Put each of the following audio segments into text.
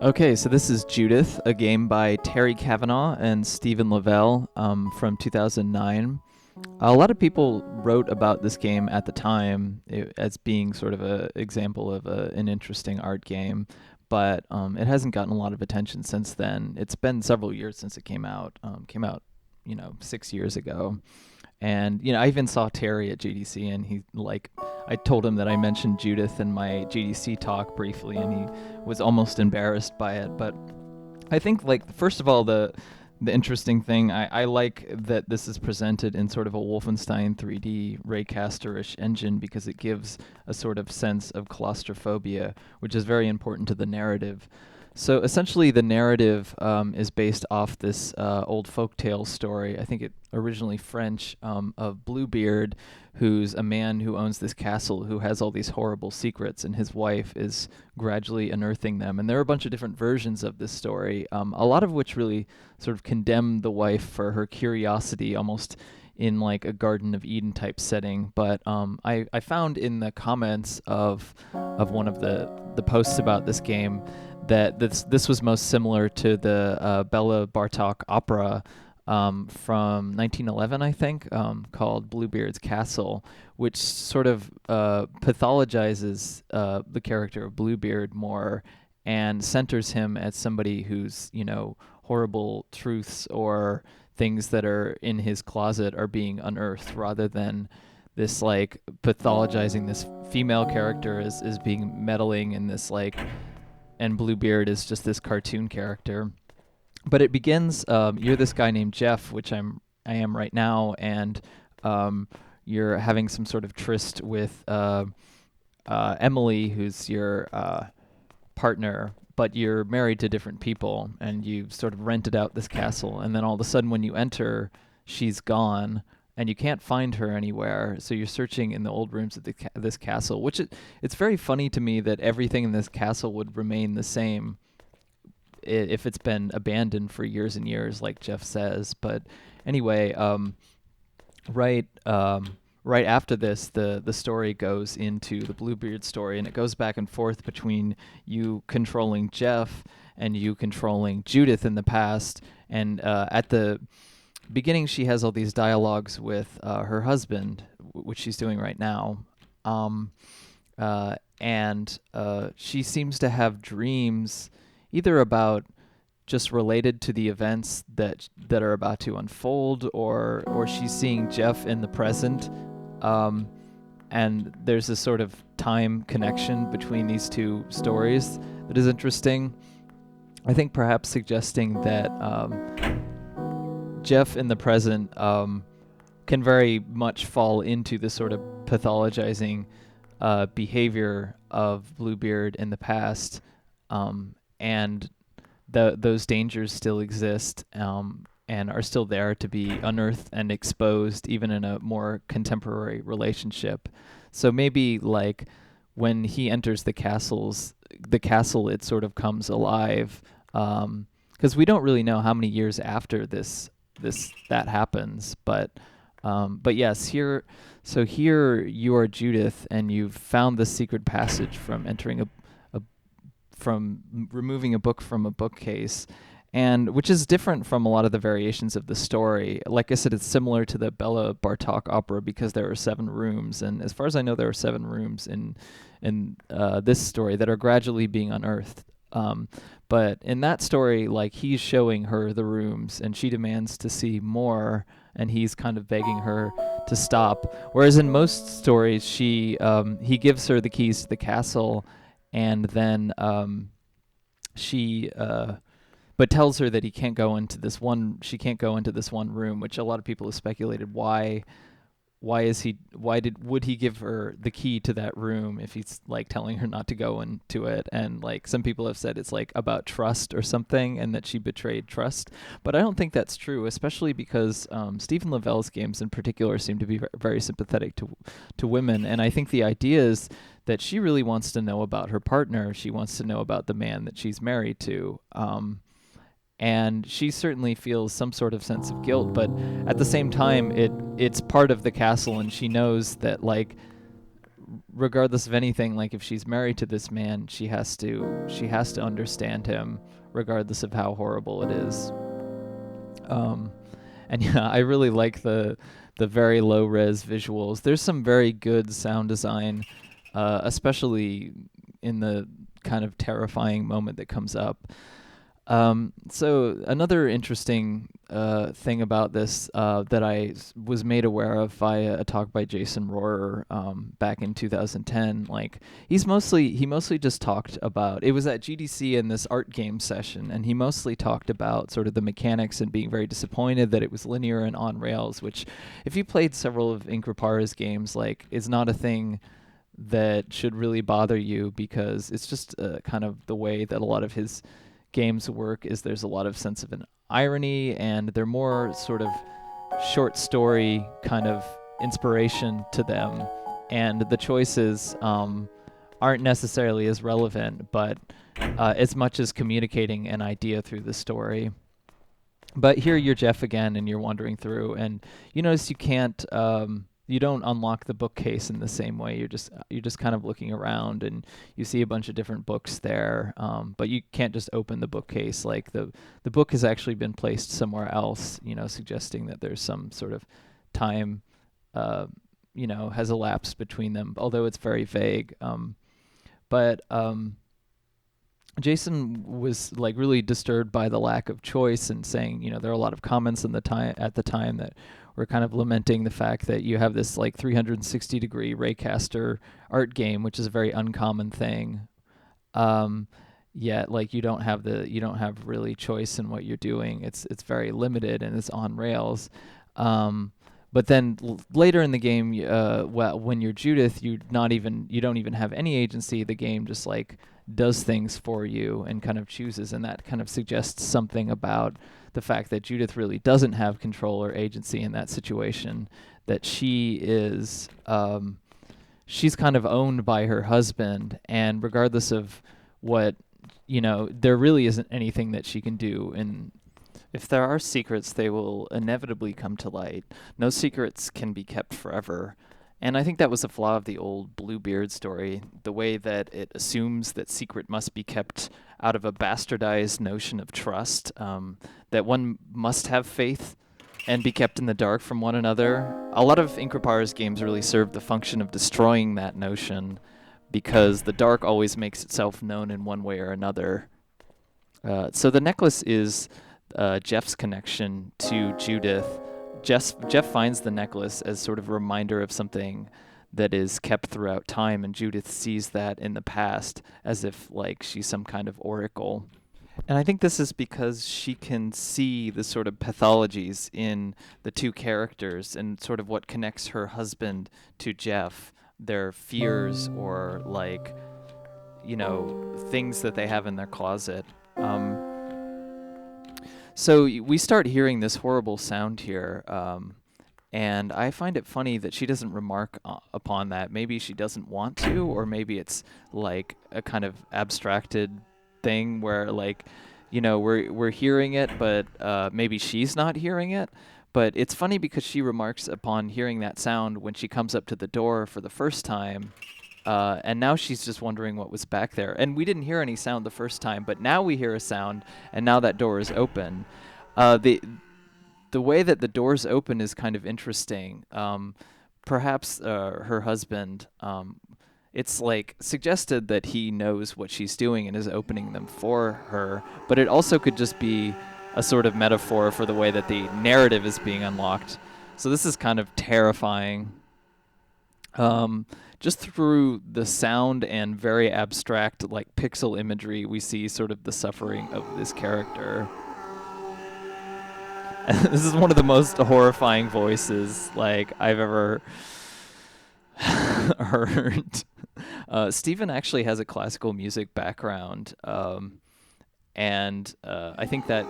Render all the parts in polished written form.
Okay, so this is Judith, a game by Terry Kavanagh and Stephen Lavelle from 2009. A lot of people wrote about this game at the time as being sort of an example of an interesting art game, but it hasn't gotten a lot of attention since then. It's been several years since it came out. 6 years ago. And I even saw Terry at GDC, and I told him that I mentioned Judith in my GDC talk briefly, and he was almost embarrassed by it. But I think, first of all, the interesting thing, I like that this is presented in sort of a Wolfenstein 3D Raycaster-ish engine, because it gives a sort of sense of claustrophobia, which is very important to the narrative. So essentially, the narrative is based off this old folktale story. I think it originally French, of Bluebeard, who's a man who owns this castle who has all these horrible secrets, and his wife is gradually unearthing them. And there are a bunch of different versions of this story, a lot of which really sort of condemn the wife for her curiosity, almost in like a Garden of Eden type setting. But I found in the comments of one of the posts about this game that this was most similar to the Bela Bartok opera from 1911, I think, called Bluebeard's Castle, which sort of pathologizes the character of Bluebeard more and centers him as somebody who's, horrible truths or things that are in his closet are being unearthed, rather than this like pathologizing this female character as being meddling in this and Bluebeard is just this cartoon character. But it begins, you're this guy named Jeff, which I am right now, and you're having some sort of tryst with Emily, who's your partner, but you're married to different people, and you've sort of rented out this castle, and then all of a sudden when you enter, she's gone, and you can't find her anywhere. So you're searching in the old rooms of this castle, which it's very funny to me that everything in this castle would remain the same if it's been abandoned for years and years, like Jeff says. But anyway, right after this, the story goes into the Bluebeard story, and it goes back and forth between you controlling Jeff and you controlling Judith in the past. And at the beginning, she has all these dialogues with her husband, which she's doing right now. And she seems to have dreams either about just related to the events that are about to unfold, or she's seeing Jeff in the present. And there's this sort of time connection between these two stories that is interesting. I think perhaps suggesting that Jeff in the present can very much fall into the sort of pathologizing behavior of Bluebeard in the past, and those dangers still exist and are still there to be unearthed and exposed, even in a more contemporary relationship. So maybe like when he enters the castle, it sort of comes alive, because we don't really know how many years after that happens. But yes, here you are Judith, and you've found the secret passage from entering from removing a book from a bookcase, and which is different from a lot of the variations of the story. Like I said, it's similar to the Bela Bartok opera because there are 7 rooms, and as far as I know, there are 7 rooms in this story that are gradually being unearthed. But in that story, like, he's showing her the rooms, and she demands to see more, and he's kind of begging her to stop. Whereas in most stories, he gives her the keys to the castle, and then she but tells her that she can't go into this one room, which a lot of people have speculated would he give her the key to that room if he's like telling her not to go into it. And like some people have said it's like about trust or something, and that she betrayed trust. But I don't think that's true, especially because Stephen Lavelle's games in particular seem to be very sympathetic to women. And I think the idea is that she really wants to know about her partner. She wants to know about the man that she's married to. And she certainly feels some sort of sense of guilt, but at the same time, it's part of the castle, and she knows that, like, regardless of anything, like if she's married to this man, she has to understand him, regardless of how horrible it is. Um, and yeah, I really like the very low res visuals. There's some very good sound design, especially in the kind of terrifying moment that comes up. So another interesting thing about this that was made aware of via a talk by Jason Rohrer back in 2010. Like he mostly just talked about, it was at GDC in this art game session, and he mostly talked about sort of the mechanics and being very disappointed that it was linear and on rails. Which, if you played several of Increpare's games, like is not a thing that should really bother you, because it's just kind of the way that a lot of his games work. Is there's a lot of sense of an irony, and they're more sort of short story kind of inspiration to them, and the choices aren't necessarily as relevant, but as much as communicating an idea through the story. But here you're Jeff again, and you're wandering through, and you notice you don't unlock the bookcase in the same way. You're just kind of looking around, and you see a bunch of different books there, but you can't just open the bookcase. Like the book has actually been placed somewhere else, suggesting that there's some sort of time, has elapsed between them, although it's very vague. But Jason was like really disturbed by the lack of choice, and saying, there are a lot of comments at the time that were kind of lamenting the fact that you have this like 360-degree Raycaster art game, which is a very uncommon thing. Yet like you don't have really choice in what you're doing. It's very limited, and it's on rails. But then later in the game, when you're Judith, you don't even have any agency. The game just like does things for you and kind of chooses, and that kind of suggests something about the fact that Judith really doesn't have control or agency in that situation. That she's kind of owned by her husband, and regardless of what, there really isn't anything that she can do. And if there are secrets, they will inevitably come to light. No secrets can be kept forever. And I think that was a flaw of the old Bluebeard story, the way that it assumes that secret must be kept out of a bastardized notion of trust, that one must have faith and be kept in the dark from one another. A lot of Increpare's games really serve the function of destroying that notion, because the dark always makes itself known in one way or another. So the necklace is Jeff's connection to Judith. Jeff finds the necklace as sort of a reminder of something that is kept throughout time, and Judith sees that in the past as if like she's some kind of oracle. And I think this is because she can see the sort of pathologies in the two characters, and sort of what connects her husband to Jeff, their fears, or like, things that they have in their closet. So we start hearing this horrible sound here, and I find it funny that she doesn't remark upon that. Maybe she doesn't want to, or maybe it's like a kind of abstracted thing where, like, we're hearing it, but maybe she's not hearing it. But it's funny because she remarks upon hearing that sound when she comes up to the door for the first time. And now she's just wondering what was back there. And we didn't hear any sound the first time, but now we hear a sound, and now that door is open. The way that the door's open is kind of interesting. Perhaps her husband, it's like suggested that he knows what she's doing and is opening them for her, but it also could just be a sort of metaphor for the way that the narrative is being unlocked. So this is kind of terrifying. Just through the sound and very abstract, like pixel imagery, we see sort of the suffering of this character. This is one of the most horrifying voices like I've ever heard. Stephen actually has a classical music background, and I think that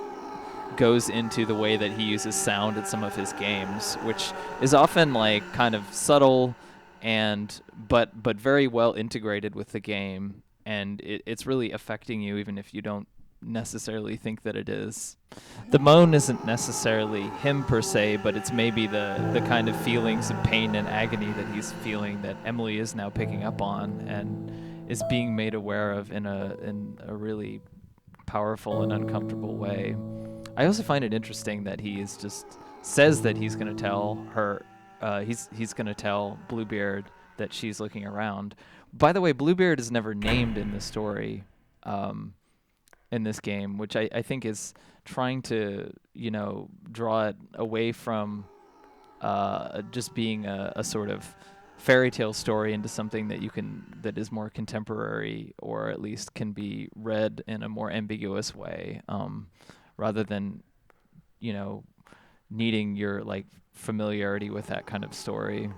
goes into the way that he uses sound in some of his games, which is often like kind of subtle and but very well integrated with the game, and it's really affecting you even if you don't necessarily think that it is. The moan isn't necessarily him per se, but it's maybe the kind of feelings of pain and agony that he's feeling that Emily is now picking up on and is being made aware of in a really powerful and uncomfortable way. I also find it interesting that he is just says that he's going to tell her, he's going to tell Bluebeard that she's looking around. By the way, Bluebeard is never named in this story, in this game, which I think is trying to, draw it away from just being a sort of fairy tale story into something that is more contemporary, or at least can be read in a more ambiguous way, rather than, needing your like familiarity with that kind of story.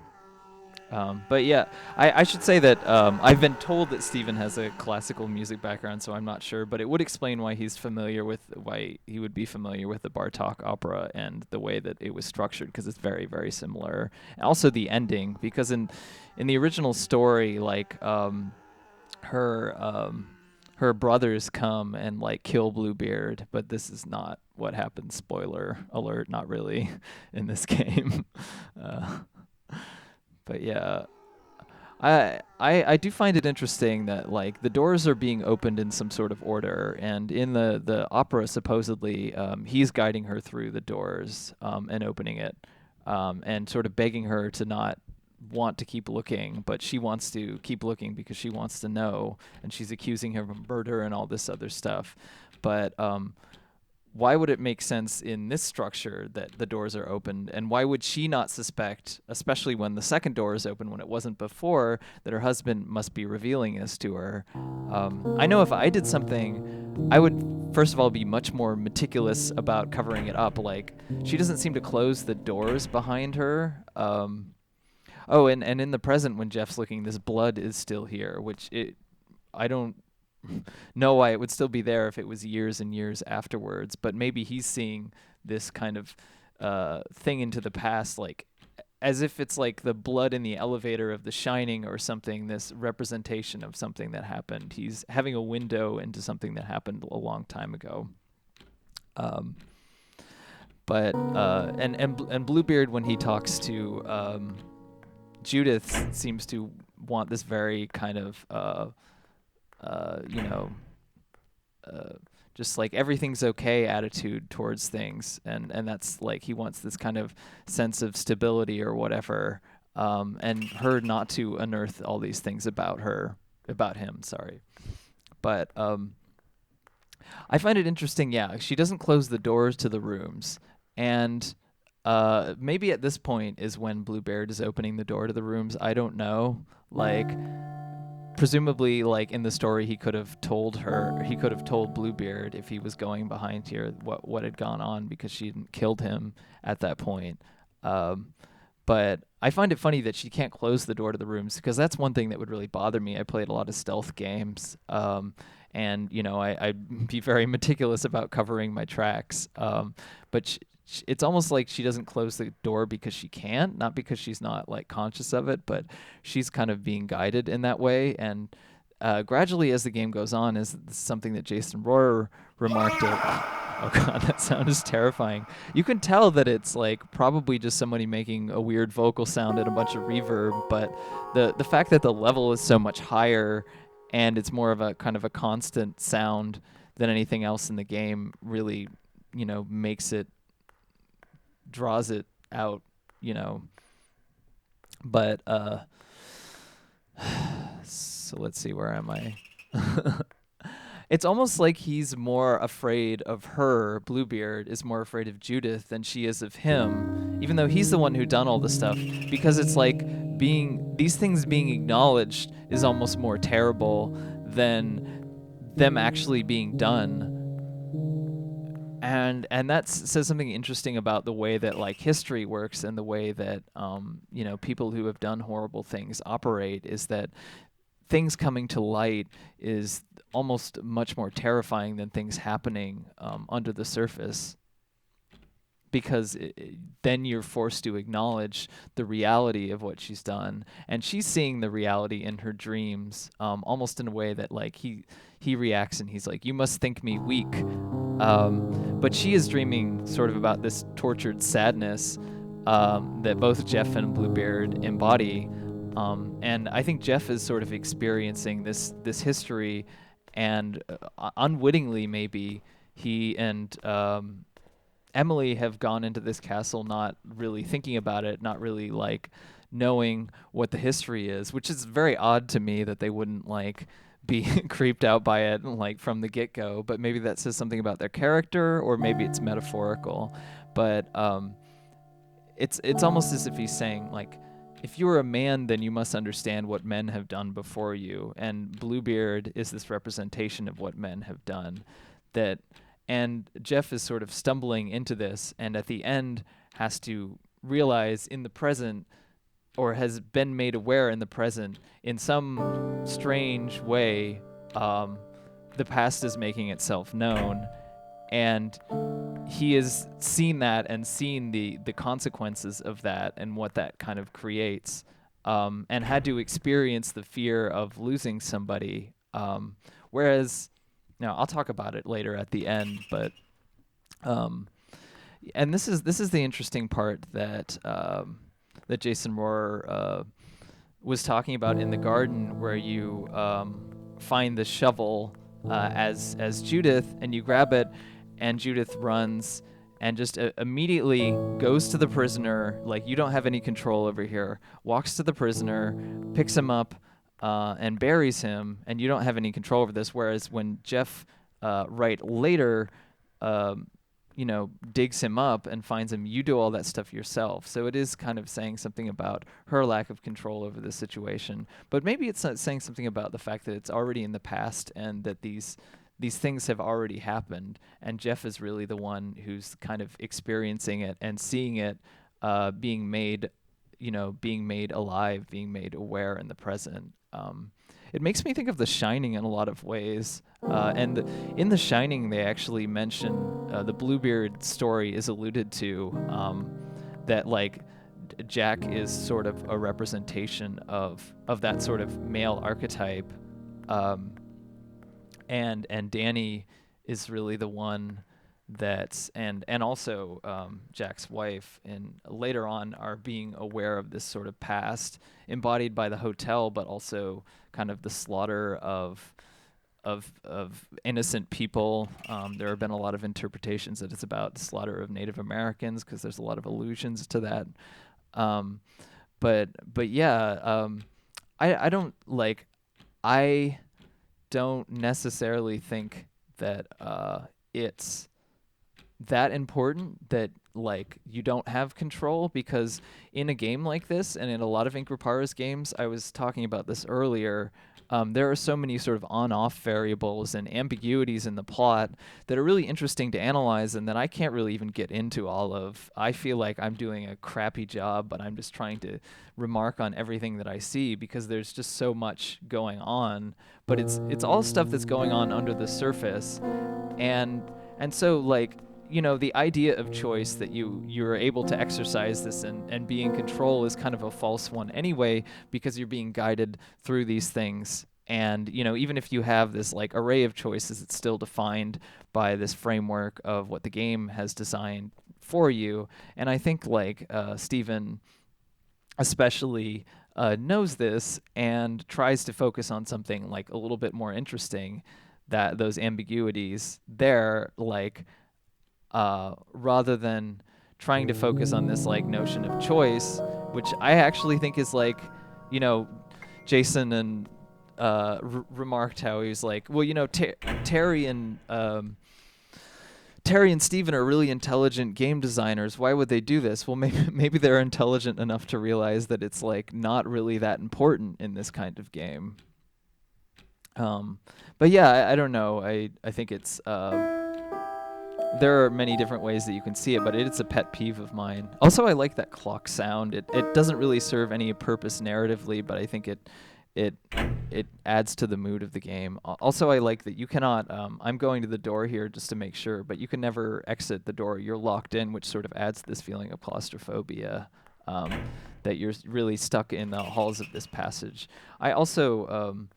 But yeah, I should say that I've been told that Stephen has a classical music background, so I'm not sure, but it would explain why he would be familiar with the Bartok opera and the way that it was structured, because it's very, very similar. And also the ending, because in the original story, like her brothers come and like kill Bluebeard, but this is not what happens. Spoiler alert, not really in this game. uh, But yeah, I do find it interesting that like the doors are being opened in some sort of order, and in the opera supposedly he's guiding her through the doors and opening it, and sort of begging her to not want to keep looking, but she wants to keep looking because she wants to know, and she's accusing him of murder and all this other stuff. But why would it make sense in this structure that the doors are opened, and why would she not suspect, especially when the second door is open when it wasn't before, that her husband must be revealing this to her? I know if I did something, I would first of all be much more meticulous about covering it up. Like, she doesn't seem to close the doors behind her. Oh, and in the present, when Jeff's looking, this blood is still here, which I don't know why it would still be there if it was years and years afterwards, but maybe he's seeing this kind of thing into the past, like as if it's like the blood in the elevator of The Shining or something, this representation of something that happened. He's having a window into something that happened a long time ago. But and Bluebeard, when he talks to Judith, seems to want this very kind of just like everything's okay attitude towards things, and that's like he wants this kind of sense of stability or whatever, and her not to unearth all these things about him. Sorry, but I find it interesting. Yeah, she doesn't close the doors to the rooms, and maybe at this point is when Bluebeard is opening the door to the rooms. I don't know, like. Presumably, like in the story, he could have told Bluebeard, if he was going behind here, what had gone on, because she hadn't killed him at that point. But I find it funny that she can't close the door to the rooms, because that's one thing that would really bother me. I played a lot of stealth games, and I'd be very meticulous about covering my tracks. But it's almost like she doesn't close the door because she can't, not because she's not like conscious of it, but she's kind of being guided in that way. And gradually, as the game goes on, is something that Jason Rohrer remarked. Oh god, that sound is terrifying. You can tell that it's like probably just somebody making a weird vocal sound and a bunch of reverb, but the fact that the level is so much higher and it's more of a kind of a constant sound than anything else in the game really, draws it out, But so let's see, where am I? It's almost like he's more afraid of her. Bluebeard is more afraid of Judith than she is of him, even though he's the one who done all the stuff, because it's like these things being acknowledged is almost more terrible than them actually being done. And that says something interesting about the way that like history works, and the way that people who have done horrible things operate, is that things coming to light is almost much more terrifying than things happening under the surface, because then you're forced to acknowledge the reality of what she's done, and she's seeing the reality in her dreams, almost in a way that like he reacts and he's like, "You must think me weak," but she is dreaming sort of about this tortured sadness that both Jeff and Bluebeard embody, and I think Jeff is sort of experiencing this history, and unwittingly maybe he and Emily have gone into this castle not really thinking about it, not really like knowing what the history is, which is very odd to me that they wouldn't like be creeped out by it like from the get-go. But maybe that says something about their character, or maybe it's metaphorical. But it's almost as if he's saying like, if you are a man, then you must understand what men have done before you, and Bluebeard is this representation of what men have done. And Jeff is sort of stumbling into this, and at the end has to realize in the present, or has been made aware in the present, in some strange way, the past is making itself known, and he has seen that and seen the consequences of that and what that kind of creates, and had to experience the fear of losing somebody, whereas. Now I'll talk about it later at the end, but and this is the interesting part that that Jason Rohrer was talking about in the garden, where you find the shovel as Judith, and you grab it, and Judith runs and just immediately goes to the prisoner, like, you don't have any control over here, walks to the prisoner, picks him up, and buries him, and you don't have any control over this. Whereas when Jeff, right later, digs him up and finds him, you do all that stuff yourself. So it is kind of saying something about her lack of control over the situation. But maybe it's not saying something about the fact that it's already in the past, and that these things have already happened, and Jeff is really the one who's kind of experiencing it and seeing it being made alive, being made aware in the present. It makes me think of The Shining in a lot of ways. And in The Shining, they actually mention the Bluebeard story is alluded to, that like Jack is sort of a representation of that sort of male archetype, and Danny is really the one that's and also Jack's wife, and later on are being aware of this sort of past embodied by the hotel, but also kind of the slaughter of innocent people. There have been a lot of interpretations that it's about the slaughter of Native Americans, because there's a lot of allusions to that. But yeah, I don't necessarily think that it's that important that like you don't have control, because in a game like this, and in a lot of increpare's games, I was talking about this earlier, there are so many sort of on-off variables and ambiguities in the plot that are really interesting to analyze, and that I can't really even get into all of. I feel like I'm doing a crappy job, but I'm just trying to remark on everything that I see, because there's just so much going on. But it's all stuff that's going on under the surface, and so like, the idea of choice, that you're able to exercise this and be in control, is kind of a false one anyway, because you're being guided through these things. And, even if you have this like array of choices, it's still defined by this framework of what the game has designed for you. And I think like Stephen especially knows this, and tries to focus on something like a little bit more interesting, that those ambiguities there, like, rather than trying to focus on this like notion of choice, which I actually think is like, Jason and remarked how he was like, well, Terry and Steven are really intelligent game designers. Why would they do this? Well, maybe they're intelligent enough to realize that it's like not really that important in this kind of game. But yeah, I don't know. I think it's there are many different ways that you can see it, but it's a pet peeve of mine. Also, I like that clock sound. It doesn't really serve any purpose narratively, but I think it it adds to the mood of the game. Also, I like that you cannot. I'm going to the door here just to make sure, but you can never exit the door. You're locked in, which sort of adds this feeling of claustrophobia. That you're really stuck in the halls of this passage. I also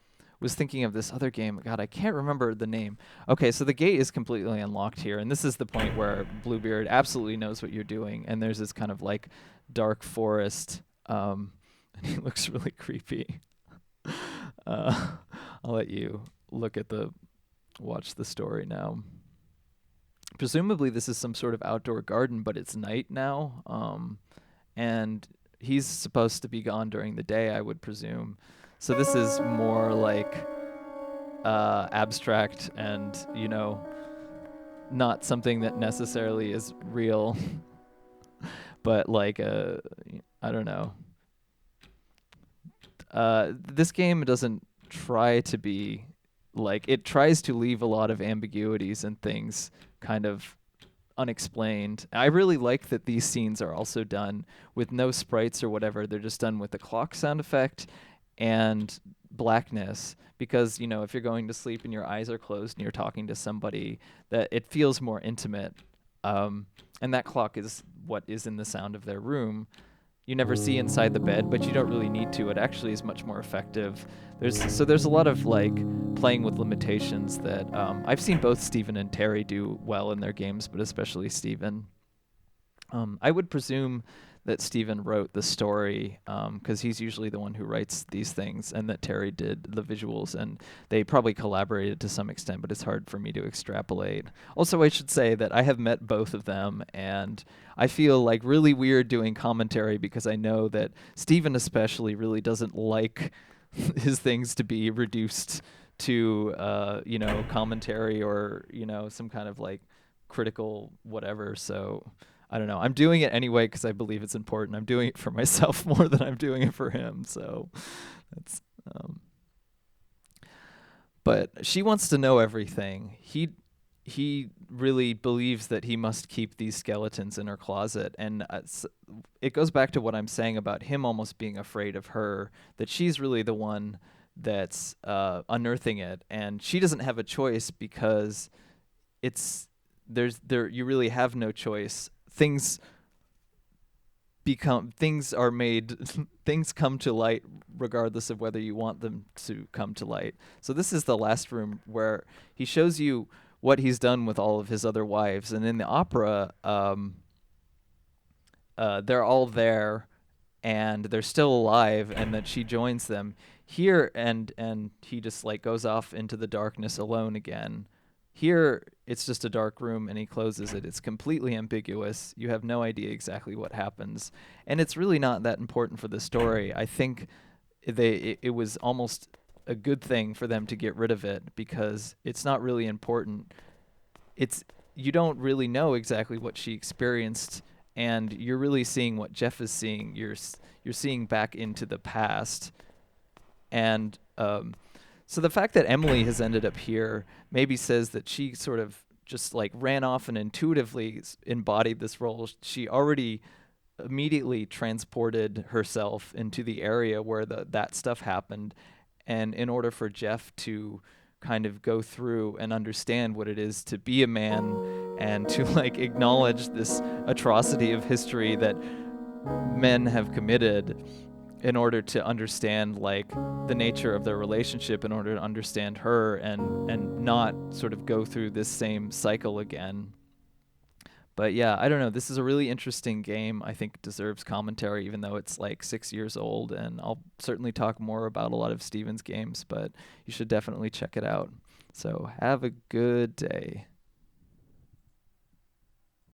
was thinking of this other game. God, I can't remember the name. Okay, so the gate is completely unlocked here, and this is the point where Bluebeard absolutely knows what you're doing. And there's this kind of like dark forest, and he looks really creepy. I'll let you watch the story now. Presumably, this is some sort of outdoor garden, but it's night now. And he's supposed to be gone during the day, I would presume. So this is more like abstract and, not something that necessarily is real, but like I don't know. This game doesn't try to be like, it tries to leave a lot of ambiguities and things kind of unexplained. I really like that these scenes are also done with no sprites or whatever. They're just done with the clock sound effect and blackness, because if you're going to sleep and your eyes are closed and you're talking to somebody, that it feels more intimate. And that clock is what is in the sound of their room. You never see inside the bed, but you don't really need to. It actually is much more effective. There's a lot of like playing with limitations that I've seen both Steven and Terry do well in their games, but especially Steven. I would presume that Steven wrote the story, because he's usually the one who writes these things, and that Terry did the visuals, and they probably collaborated to some extent, but it's hard for me to extrapolate. Also, I should say that I have met both of them, and I feel like really weird doing commentary because I know that Steven especially really doesn't like his things to be reduced to, commentary or, some kind of like critical whatever. So I don't know. I'm doing it anyway because I believe it's important. I'm doing it for myself more than I'm doing it for him. So that's. But she wants to know everything. He really believes that he must keep these skeletons in her closet, and it goes back to what I'm saying about him almost being afraid of her. That she's really the one that's unearthing it, and she doesn't have a choice because you really have no choice. Things are made, things come to light regardless of whether you want them to come to light. So this is the last room where he shows you what he's done with all of his other wives, and in the opera, they're all there and they're still alive, and that she joins them here, and he just like goes off into the darkness alone again. Here, it's just a dark room, and he closes it. It's completely ambiguous. You have no idea exactly what happens. And it's really not that important for the story. I think it was almost a good thing for them to get rid of it, because it's not really important. You don't really know exactly what she experienced, and you're really seeing what Jeff is seeing. You're seeing back into the past. And so the fact that Emily has ended up here maybe says that she sort of just like ran off and intuitively embodied this role. She already immediately transported herself into the area where that stuff happened. And in order for Jeff to kind of go through and understand what it is to be a man and to like acknowledge this atrocity of history that men have committed, in order to understand like the nature of their relationship, in order to understand her and not sort of go through this same cycle again. But yeah, I don't know. This is a really interesting game. I think it deserves commentary, even though it's like 6 years old. And I'll certainly talk more about a lot of Steven's games, but you should definitely check it out. So have a good day.